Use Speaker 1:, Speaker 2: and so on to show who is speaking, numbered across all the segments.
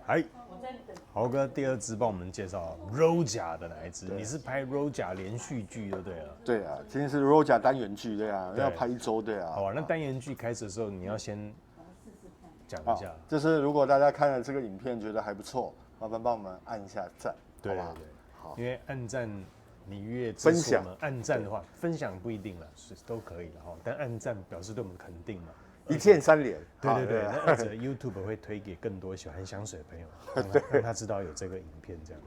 Speaker 1: 哎，豪哥第二支帮我们介绍 Roja 的哪一支？你是拍 Roja 连续剧就对了。
Speaker 2: 对啊，今天是 Roja 单元剧，对啊，要拍1周，对啊。
Speaker 1: 好啊，那单元剧开始的时候，你要先讲一下。
Speaker 2: 就是如果大家看了这个影片觉得还不错，麻烦帮我们按一下赞，好不好？
Speaker 1: 好，因为按赞你越
Speaker 2: 分享，
Speaker 1: 按赞的话，分享不一定了，是都可以的哈。但按赞表示对我们肯定嘛。
Speaker 2: 一键3连，
Speaker 1: 对，那而且 YouTube 会推给更多喜欢香水的朋友，让他知道有这个影片这样。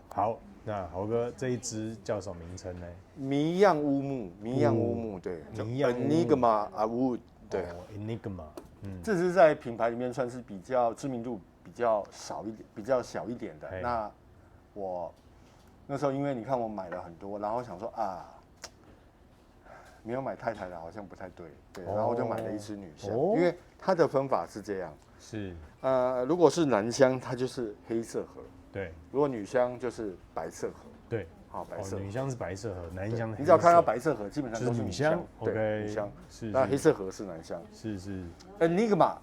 Speaker 1: 好，那豪哥这一支叫什么名称呢？
Speaker 2: 谜样乌木，对，Enigma Wood， 对
Speaker 1: ，Enigma，
Speaker 2: 这支在品牌里面算是比较知名度比较少一点、比较小一点的。那我那时候因为你看我买了很多，然后想说啊。没有买太太的，好像不太对，然后我就买了一支女香，因为它的分法是这样，如果是男香，它就是黑色盒，
Speaker 1: 对，
Speaker 2: 如果女香就是白色盒，
Speaker 1: 对，
Speaker 2: 好，白色，
Speaker 1: 女香是白色盒，男香
Speaker 2: 你只要看到白色盒，基本上都是女香，
Speaker 1: 对，
Speaker 2: 女香
Speaker 1: 是，
Speaker 2: 那黑色盒是男香，
Speaker 1: 是
Speaker 2: ，Enigma，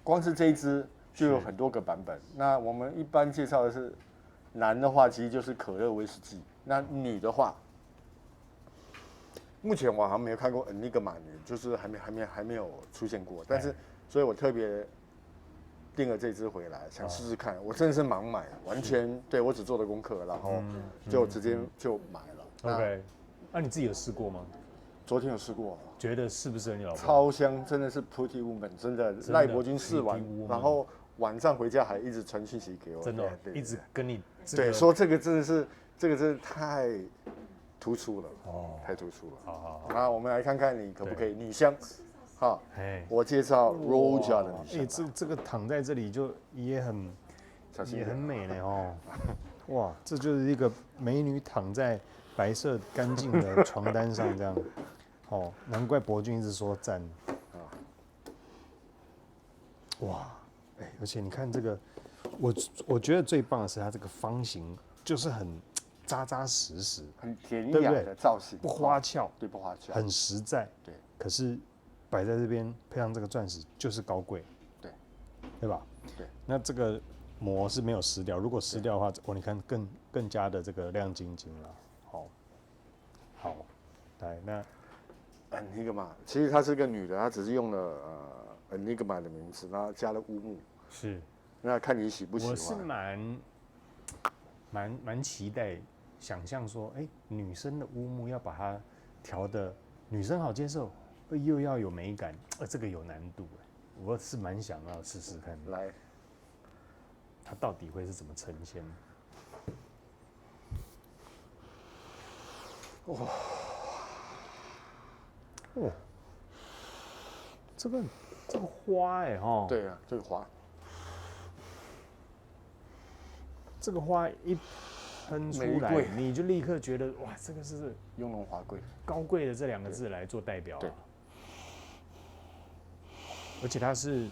Speaker 2: 光是这一支就有很多个版本，那我们一般介绍的是男的话，其实就是可乐威士忌，那女的话。目前我好像没有看过 Enigma 女，就是还没有出现过，但是所以我特别订了这支回来，想试试看。我真的是盲买，完全对我只做了功课，然后就直接就买了。
Speaker 1: OK， 那你自己有试过吗？
Speaker 2: 昨天有试过，
Speaker 1: 觉得是不是你老婆？
Speaker 2: 超香，真的是 Pretty Woman， 真的赖伯君试完，然后晚上回家还一直传讯息给我，
Speaker 1: 真的一直跟你
Speaker 2: 对说这个真的太。突出了太突出了。
Speaker 1: 好，
Speaker 2: 那我们来看看你可不可以女香。好，我介绍 Roja 的女香。
Speaker 1: 这个躺在这里就也很美呢哦。哇，这就是一个美女躺在白色干净的床单上这样。哦，难怪伯君一直说赞。哇，而且你看这个，我觉得最棒的是它这个方形，就是很。扎扎实实，
Speaker 2: 很典雅的造型，
Speaker 1: 不花俏，
Speaker 2: 对，不花俏，
Speaker 1: 很实在，
Speaker 2: 对。
Speaker 1: 可是摆在这边配上这个钻石就是高贵，对吧？
Speaker 2: 对。
Speaker 1: 那这个膜是没有湿掉，如果湿掉的话，你看更加的这个亮晶晶了。好，来那
Speaker 2: Enigma， 其实她是个女的，她只是用了Enigma 的名字，然后加了乌木。
Speaker 1: 是。
Speaker 2: 那看你喜不喜欢？
Speaker 1: 我是蛮期待。想象说，女生的乌木要把它调的女生好接受，又要有美感，这个有难度，我是蛮想要试试看的。
Speaker 2: 来，
Speaker 1: 它到底会是怎么呈现？这个花哈，
Speaker 2: 对啊，这个花，
Speaker 1: 这个花一。喷出来，你就立刻觉得哇，这个是
Speaker 2: 雍容华贵、
Speaker 1: 高贵的这2个字来做代表啊。而且它是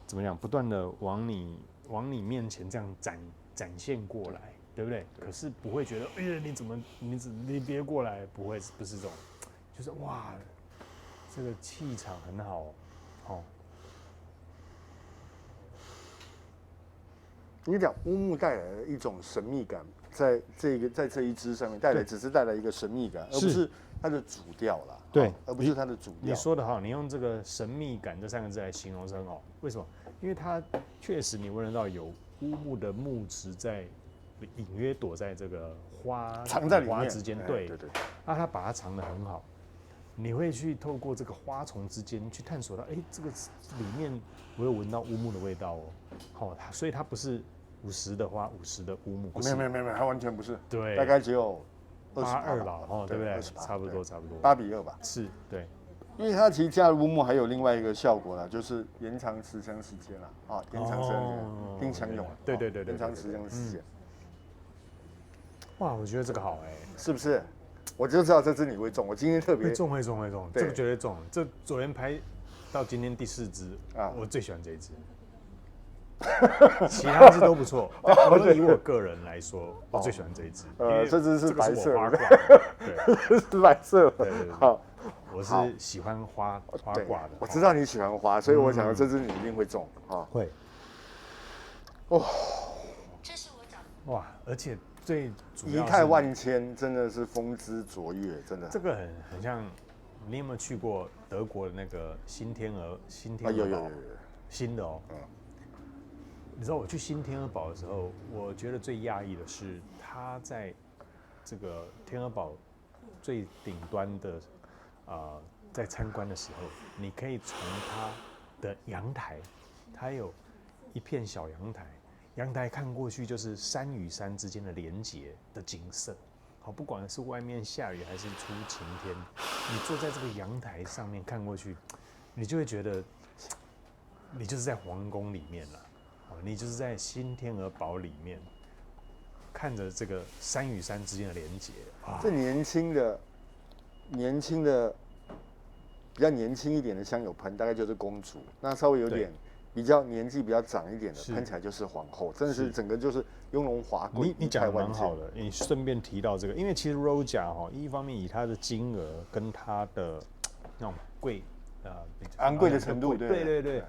Speaker 1: 怎么样，不断的往你面前这样展现过来，对不对？可是不会觉得，你别过来，不是这种，就是哇，这个气场很好，
Speaker 2: 你讲乌木带来的一种神秘感，在这一支上面只是带来一个神秘感，而不是它的主调啦。
Speaker 1: 对，
Speaker 2: 而不是它的主调。
Speaker 1: 你说得好，你用这个神秘感这3个字来形容是很好。为什么？因为它确实你闻得到有乌木的木质在隐约躲在这个
Speaker 2: 藏在里面
Speaker 1: 花之间，对。那它把它藏得很好，你会去透过这个花丛之间去探索到，这个里面我有闻到乌木的味道哦。所以它不是50的花，50的乌木，
Speaker 2: 没有，它完全不是，
Speaker 1: 对，
Speaker 2: 大概只有
Speaker 1: 82吧，对不对？差不多
Speaker 2: ，8比2吧，
Speaker 1: 是，对。
Speaker 2: 因为它其实加入乌木还有另外一个效果啦，就是延长持香时间啦，延长时间，丁强勇，
Speaker 1: 对，
Speaker 2: 延长持香时间。
Speaker 1: 哇，我觉得这个好
Speaker 2: 是不是？我就知道这支你会中，我今天特别
Speaker 1: 会中，这个绝对中。这昨天拍到今天第4支我最喜欢这一支。其他支都不错，但以我个人来说，我最喜欢这一支。
Speaker 2: 这支是白色的，
Speaker 1: 对，
Speaker 2: 是白色的。好，
Speaker 1: 我是喜欢花挂的。
Speaker 2: 我知道你喜欢花，所以我想这支你一定会中啊。
Speaker 1: 会。
Speaker 2: 哦，
Speaker 1: 哇，而且最主
Speaker 2: 仪
Speaker 1: 要是
Speaker 2: 态万千，真的是风姿卓越，真的。
Speaker 1: 这个很像，你有没有去过德国的那个新天鹅
Speaker 2: 啊，有
Speaker 1: 堡？新的哦。你知道我去新天鹅堡的时候，我觉得最讶异的是，它在这个天鹅堡最顶端的在参观的时候，你可以从它的阳台，它有一片小阳台，阳台看过去就是山与山之间的连结的景色。好，不管是外面下雨还是出晴天，你坐在这个阳台上面看过去，你就会觉得你就是在皇宫里面了。你就是在新天鹅堡里面看着这个山与山之间的连结。
Speaker 2: 这年轻的比较年轻一点的香油喷，大概就是公主。那稍微有点年纪比较长一点的，喷起来就是皇后，真的是整个就是雍容华贵。
Speaker 1: 你讲的蛮好的，你顺便提到这个，因为其实 Roja 一方面以它的金额跟它的那种
Speaker 2: 昂贵的程度，
Speaker 1: 对。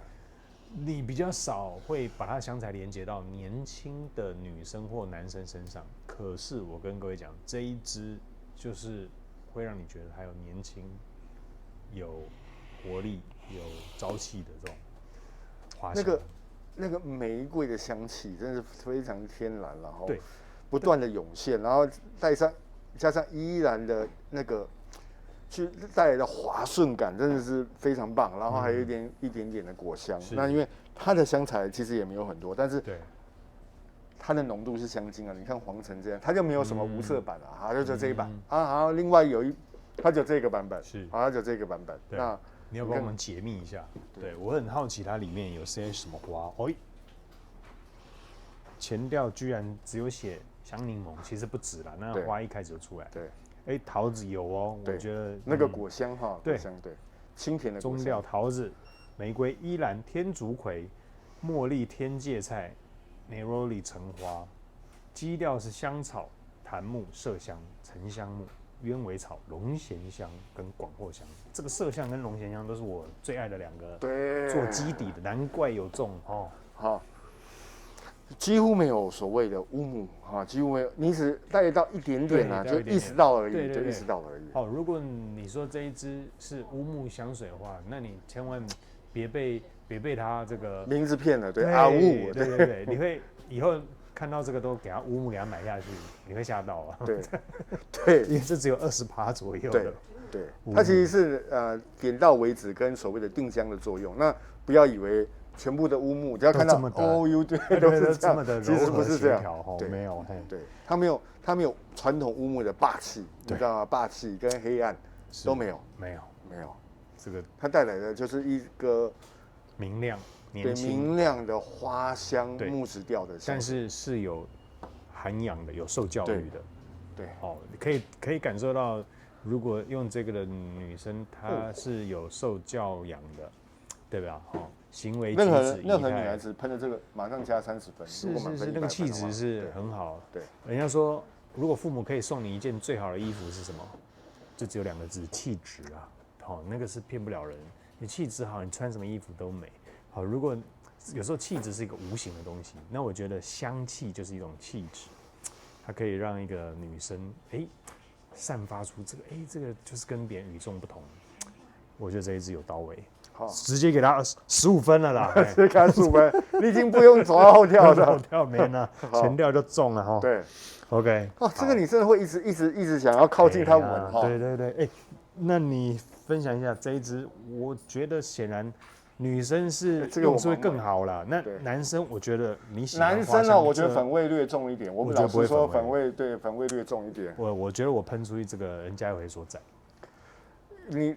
Speaker 1: 你比较少会把它香材连接到年轻的女生或男生身上，可是我跟各位讲，这一支就是会让你觉得还有年轻、有活力、有朝气的这种花香。
Speaker 2: 那个玫瑰的香气真的是非常天然，然后
Speaker 1: 对
Speaker 2: 不断的涌现，然后加上依然的那个去带来的滑顺感真的是非常棒，然后还有一点点的果香。那因为它的香材其实也没有很多，但是它的浓度是相近啊。你看黄橙这样，它就没有什么无色版啊，它就只有这一版啊。然后另外它就这个版本，它就这个版本。那
Speaker 1: 你要帮我们解密一下？对，我很好奇它里面有些什么花。前调居然只有写香柠檬，其实不止啦，那花一开始就出来。对。桃子有哦，我觉得
Speaker 2: 那个果香哈，对，清甜的果香。
Speaker 1: 中调桃子、玫瑰、依兰、天竺葵、茉莉、天芥菜、neroli 橙花，基调是香草、檀木、麝香、沉香木、鸢尾草、龙涎香跟广藿香。这个麝香跟龙涎香都是我最爱的两个做基底的，难怪有中哦。
Speaker 2: 好。几乎没有所谓的乌木哈，几乎没有，你只带到一点点啊，就意识到而已，就意识到而已。
Speaker 1: 好，如果你说这一支是乌木香水的话，那你千万别被它这个
Speaker 2: 名字骗了，对阿乌，
Speaker 1: 对，你会以后看到这个都给它乌木给它买下去，你会吓到啊。
Speaker 2: 对，
Speaker 1: 因为这只有20%左右的。
Speaker 2: 对，它其实是点到为止跟所谓的定香的作用，那不要以为。全部的乌木，只要看到对，都是这样，其实不是这样，
Speaker 1: 没有，
Speaker 2: 对，它没有传统乌木的霸气，你知道吗？霸气跟黑暗都没有，
Speaker 1: 没有，这个
Speaker 2: 它带来的就是一个
Speaker 1: 明亮、
Speaker 2: 明亮的花香木质调的，
Speaker 1: 但是有涵养的，有受教育的，
Speaker 2: 对，
Speaker 1: 可以感受到，如果用这个的女生，她是有受教养的，对吧？行为举止
Speaker 2: 任何女孩子喷的这个马上加30分，
Speaker 1: 是，那个气质是很好。
Speaker 2: 对，
Speaker 1: 人家说，如果父母可以送你一件最好的衣服是什么？就只有2个字：气质啊。那个是骗不了人。你气质好，你穿什么衣服都美。好，如果有时候气质是一个无形的东西，那我觉得香气就是一种气质，它可以让一个女生散发出这个就是跟别人与众不同。我觉得这一支有到位。直接给他15分了啦，
Speaker 2: 直接给他15分，你已经不用走到后跳了，
Speaker 1: 后跳没了，前跳就中了哈。
Speaker 2: 对
Speaker 1: ，OK。
Speaker 2: 这个你真的会一直想要靠近他闻哈。
Speaker 1: 对，那你分享一下这一支，我觉得显然女生是用是会更好啦。那男生我觉得你喜欢
Speaker 2: 男生呢，我觉得粉味略重一点。我老实说，粉味略重一点。
Speaker 1: 我觉得我喷出去这个人家也会说赞。
Speaker 2: 你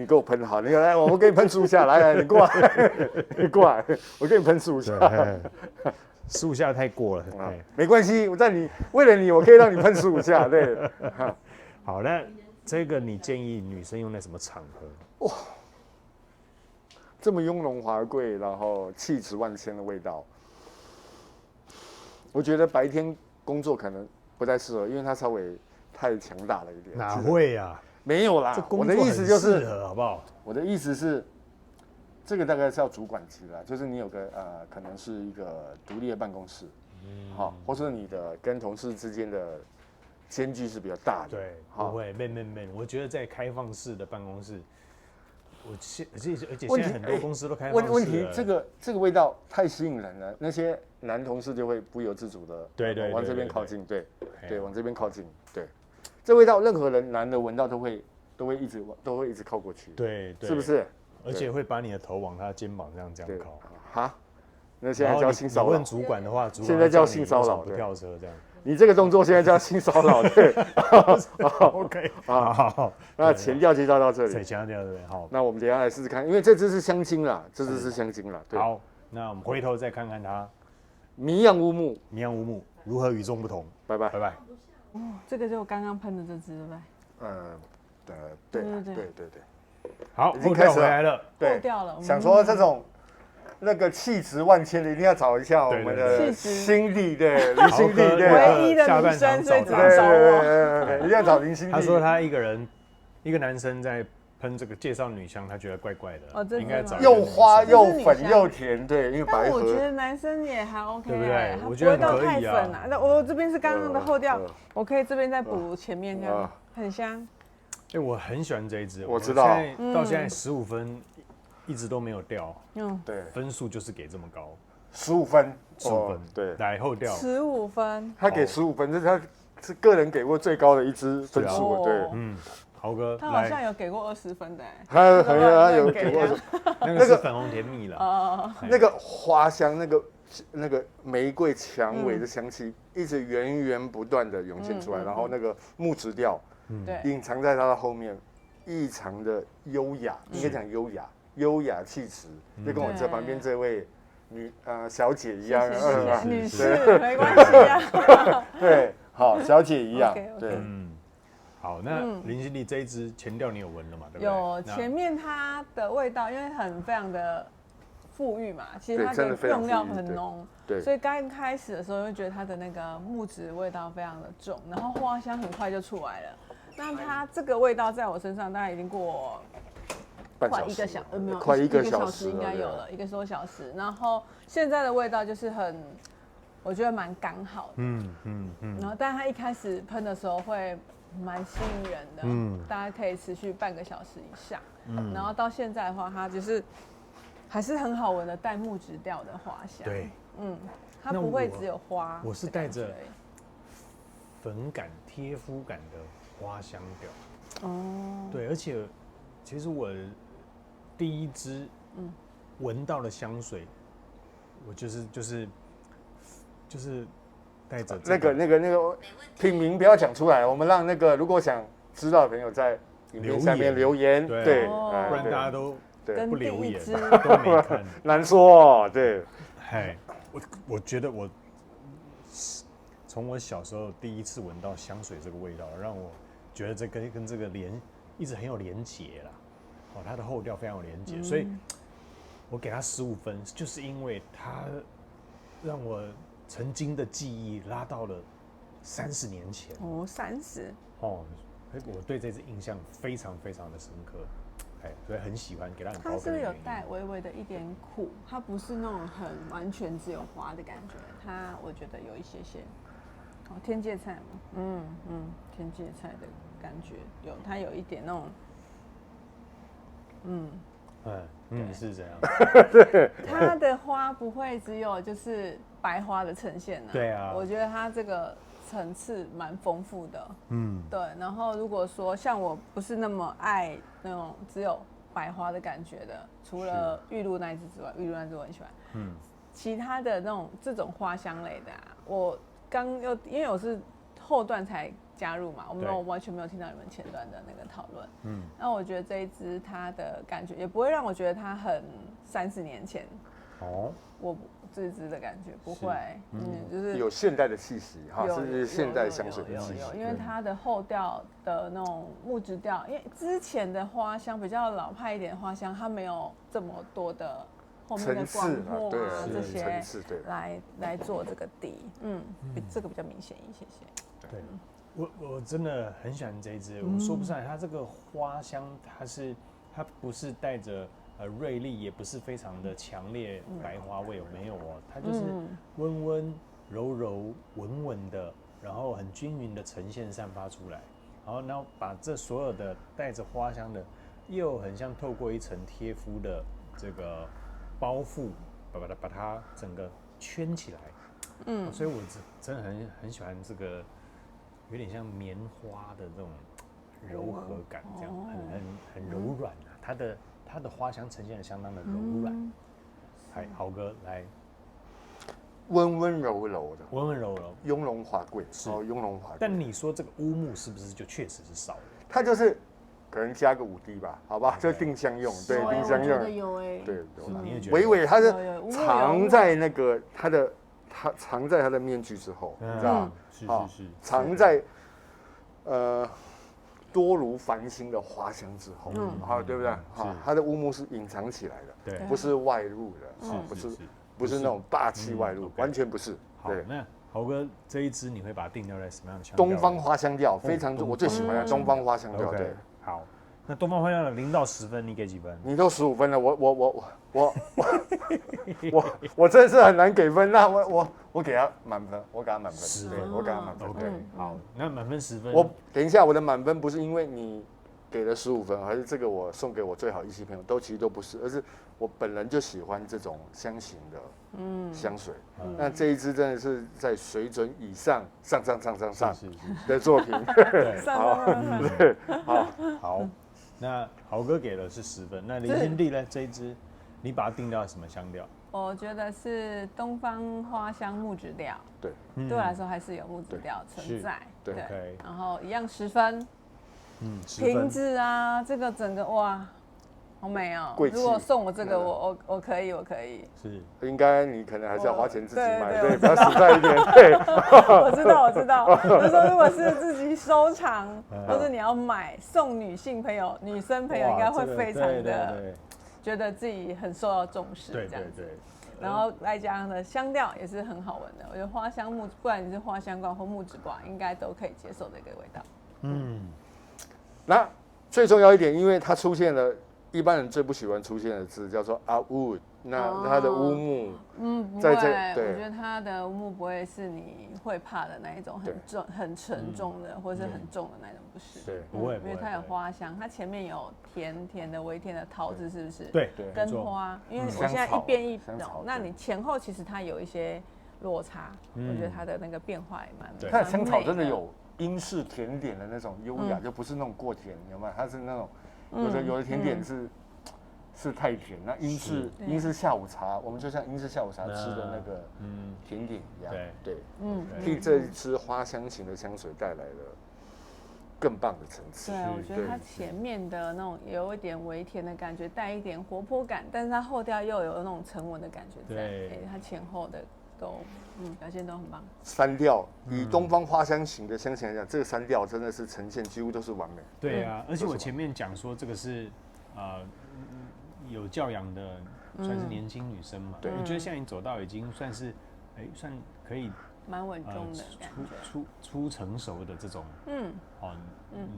Speaker 2: 给我喷好，你来，我给你喷15下，来，你过来，我给你喷15下
Speaker 1: ，15下太过了，
Speaker 2: 没关系，为了你，我可以让你喷15下，对。
Speaker 1: 好，那这个你建议女生用在什么场合？哇，
Speaker 2: 这么雍容华贵，然后气质万千的味道，我觉得白天工作可能不太适合，因为它稍微太强大了一点。
Speaker 1: 哪会啊？
Speaker 2: 没有啦，我的意思就是，
Speaker 1: 好不好？
Speaker 2: 我的意思是，这个大概是要主管级啦，就是你有个可能是一个独立的办公室，好，或是你的跟同事之间的间距是比较大的。
Speaker 1: 对，不会，没，我觉得在开放式的办公室，而且现在很多公司都开放式了。
Speaker 2: 问题这个味道太吸引人了，那些男同事就会不由自主的
Speaker 1: 对
Speaker 2: 往这边靠近，对，往这边靠近，对，这味道任何人男的闻到都会一直靠过去，
Speaker 1: 对，
Speaker 2: 是不是？
Speaker 1: 而且会把你的头往他肩膀这样靠。
Speaker 2: 哈，那现在叫性骚扰。
Speaker 1: 问主管的话，主管
Speaker 2: 现在叫性骚扰，
Speaker 1: 不跳车这样。
Speaker 2: 你这个动作现在叫性骚扰，对。
Speaker 1: OK， 好，
Speaker 2: 那前调介绍到这里。
Speaker 1: 对，前调对，好。
Speaker 2: 那我们等一下来试试看，因为这只是香精啦，对。
Speaker 1: 好，那我们回头再看看它
Speaker 2: 迷样乌木
Speaker 1: 如何与众不同。拜拜。
Speaker 3: 哦，这个就我刚刚喷的这支，对不对？
Speaker 2: 对。
Speaker 1: 好，
Speaker 2: 已经开始
Speaker 1: 回来了，
Speaker 3: 破掉了。
Speaker 2: 想说这种那个气质万千的，一定要找一下我们的辛弟，对，林辛弟，对，
Speaker 3: 唯一的女生，所以只能找我。
Speaker 2: 对，一定要找林辛弟。
Speaker 1: 他说他一个男生在喷这个介绍女香，他觉得怪怪的，应该找
Speaker 2: 又花又粉又甜，对，因为白
Speaker 3: 河。但我觉得男生也还 OK，
Speaker 1: 对不对？
Speaker 3: 我觉得不会到太粉啊。那我这边是刚刚的后调，我可以这边再补前面这样，很香。
Speaker 1: 我很喜欢这一支，
Speaker 2: 我知道，
Speaker 1: 到现在15分一直都没有掉，
Speaker 2: 对，
Speaker 1: 分数就是给这么高
Speaker 2: ，15分，
Speaker 1: 对，来后调
Speaker 3: 15分，
Speaker 2: 他给15分，这是他是个人给过最高的一支分数，对，
Speaker 1: 豪哥，
Speaker 3: 他好像有给过20分的，
Speaker 2: 他有给过，
Speaker 1: 那个是粉红甜蜜了，
Speaker 2: 那个花香，那个玫瑰蔷薇的香气一直源源不断的涌现出来，然后那个木质调。隐藏在它的后面，异常的优雅，应该讲优雅气质，就跟我这旁边这位小姐一样，
Speaker 3: 女士没关系啊，
Speaker 2: 对，好，小姐一样，对，
Speaker 1: 好，那林心丽这一支前调你有闻了嘛？对不对？
Speaker 3: 有，前面它的味道因为非常的馥郁嘛，其实它的用料很浓，所以刚开始的时候会觉得它的那个木质味道非常的重，然后花香很快就出来了。那它这个味道在我身上大概已经过快1个小时，没有，
Speaker 2: 快1个小
Speaker 3: 时应该有了，1个多小时。然后现在的味道就是我觉得蛮刚好的，然后但它一开始喷的时候会蛮吸引人的，大概可以持续半个小时以上，然后到现在的话，它就是还是很好闻的带木质调的花香，
Speaker 1: 对，
Speaker 3: 它不会只有花，
Speaker 1: 我是带着粉感、贴肤感的花香调，对，而且其实我第一支闻到的香水，我就是带着
Speaker 2: 那个品名不要讲出来，我们让那个如果想知道的朋友在影片下面留言，对，
Speaker 1: 不然大家都不留言都没看，
Speaker 2: 难说，对，
Speaker 1: 我觉得我从我小时候第一次闻到香水这个味道，让我觉得这跟这个一直很有连结啦，它的后调非常有连结，所以我给它15分，就是因为它让我曾经的记忆拉到了30年前。
Speaker 3: 30。
Speaker 1: 我对这支印象非常非常的深刻，所以很喜欢，给它很高分。
Speaker 3: 它是有带微微的一点苦，它不是那种很完全只有花的感觉，我觉得有一些天芥菜嘛，天芥菜的感觉它有一点那种，
Speaker 1: 是这样。
Speaker 3: 它的花不会只有就是白花的呈现
Speaker 1: 对啊，
Speaker 3: 我觉得它这个层次蛮丰富的，对。然后如果说像我不是那么爱那种只有白花的感觉的，除了玉露那一支之外，玉露那支我很喜欢，其他的那种这种花香类的我因为我是后段才加入嘛，我完全没有听到你们前段的那个讨论。那我觉得这一支它的感觉也不会让我觉得它很30年前。我这支的感觉不会，就是
Speaker 2: 有现代的气息哈，是现代香水的气息。
Speaker 3: 因为它的后调的那种木质调，因为之前的花香比较老派一点的花香，它没有这么多的后面的广藿这些来做这个底，这个比较明显一些。
Speaker 1: 对，我真的很喜欢这一支，我说不上来，它这个花香它不是带着锐利，也不是非常的强烈白花味，有没有哦？它就是温温柔柔、稳稳的，然后很均匀的呈现散发出来，然后把这所有的带着花香的，又很像透过一层贴肤的这个包覆，把它整个圈起来。所以我真的很喜欢这个，有点像棉花的这种柔和感，这样很柔软啊。它的花香呈现的相当的柔软。豪哥来。
Speaker 2: 温温柔柔的，
Speaker 1: 温温柔柔，
Speaker 2: 雍容华贵，雍容华贵。
Speaker 1: 但你说这个乌木是不是就确实是少了？
Speaker 2: 它就是可能加个5滴吧，好吧，就定香用，对，定香用。
Speaker 3: 有哎，
Speaker 2: 对，
Speaker 1: 你也觉得？
Speaker 2: 微微它是藏在那个它藏在它的面具之后，你知道吗？
Speaker 1: 是，
Speaker 2: 藏在多如繁星的花香之后，好，对不对？好，它的乌木是隐藏起来的，
Speaker 1: 对，
Speaker 2: 不是外露的，不是那种霸气外露，完全不是。
Speaker 1: 好，那豪哥这一支你会把它定调在什么样的香调？
Speaker 2: 东方花香调，非常我最喜欢的东方花香调。对，
Speaker 1: 好，那东方花香调0到10分，你给几分？
Speaker 2: 你都15分了，我真的是很难给分。那我给他满分，我给他满分
Speaker 1: ，10
Speaker 2: 分，我给他满分。
Speaker 1: OK，好，那满分10分。
Speaker 2: 我等一下，我的满分不是因为你给了15分，还是这个我送给我最好异性朋友，其实都不是，而是我本人就喜欢这种香型的香水。那这一支真的是在水准以上的作品。
Speaker 1: 好，那豪哥给的是10分，那林心地呢？这一支你把它定调什么香调？
Speaker 3: 我觉得是东方花香木质调。
Speaker 2: 对，
Speaker 3: 对我来说还是有木质调存在。
Speaker 2: 对，
Speaker 3: 然后一样10分。
Speaker 1: 10分。
Speaker 3: 瓶子啊，这个整个哇，好美哦！如果送我这个，我可以。
Speaker 1: 是，
Speaker 2: 应该你可能还是要花钱自己买，对，比较实在一点。对，
Speaker 3: 我知道。就是说，如果是自己收藏，或者你要买送女性朋友、女生朋友，应该会非常的觉得自己很受到重视，这样子。然后再加上的香调也是很好闻的，我觉得花香木，不管你是花香罐或木质罐，应该都可以接受的一个味道。
Speaker 2: 那最重要一点，因为它出现了一般人最不喜欢出现的字，叫做阿乌。那它的乌木，
Speaker 3: 不会，我觉得它的乌木不会是你会怕的那一种很沉重的，或是很重的那种，不是。
Speaker 1: 对，不会，
Speaker 3: 因为它有花香，它前面有甜甜的、微甜的桃子，是不是？
Speaker 1: 对，
Speaker 3: 跟花，因为我现在一边一种，那你前后其实它有一些落差，我觉得它的那个变化也蛮美的。
Speaker 2: 它的香草真的有英式甜点的那种优雅，就不是那种过甜，有没有？它是那种有的甜点是太甜，那英式下午茶，我们就像英式下午茶吃的那个甜点一样，对，替这一支花香型的香水带来了更棒的层次。
Speaker 3: 对，我觉得它前面的那种有一点微甜的感觉，带一点活泼感，但是它后调又有那种沉稳的感觉在，它前后的都表现都很棒。
Speaker 2: 3调以东方花香型的香型来讲，这个3调真的是呈现几乎都是完美。
Speaker 1: 对啊，而且我前面讲说这个是有教养的，算是年轻女生嘛。对，我觉得现在你走到已经算是，算可以
Speaker 3: 蛮稳重的感觉，
Speaker 1: 初成熟的这种，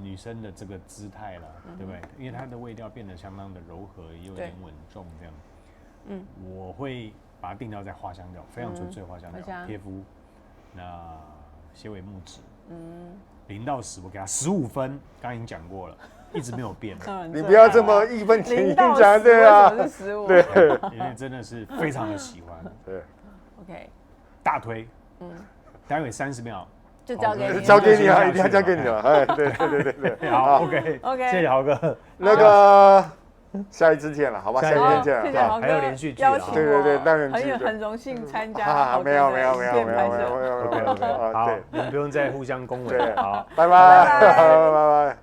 Speaker 1: 女生的这个姿态了，对不对？因为它的味调变得相当的柔和，也有点稳重这样。我会把它定调在花香调，非常纯粹花香调，贴肤，那纤维木质，0到10我给它15分，刚刚已经讲过了。一直没有变，
Speaker 2: 你不要这么义愤填膺讲，对啊，
Speaker 1: 对，因为真的是非常的喜欢，
Speaker 2: 对
Speaker 3: ，OK，
Speaker 1: 大推，待会30秒
Speaker 3: 就交给你，
Speaker 2: 交给你啊，一定要交给你了，对，
Speaker 1: 好 ，OK， 谢谢豪哥，
Speaker 2: 那个下一次见了，好吧，下一次见了，
Speaker 3: 谢谢豪哥，
Speaker 1: 还有连续剧，
Speaker 2: 对，当然
Speaker 3: 很荣幸参加，
Speaker 2: 没有，
Speaker 1: 好，你们不用再互相恭维，好，
Speaker 2: 拜拜。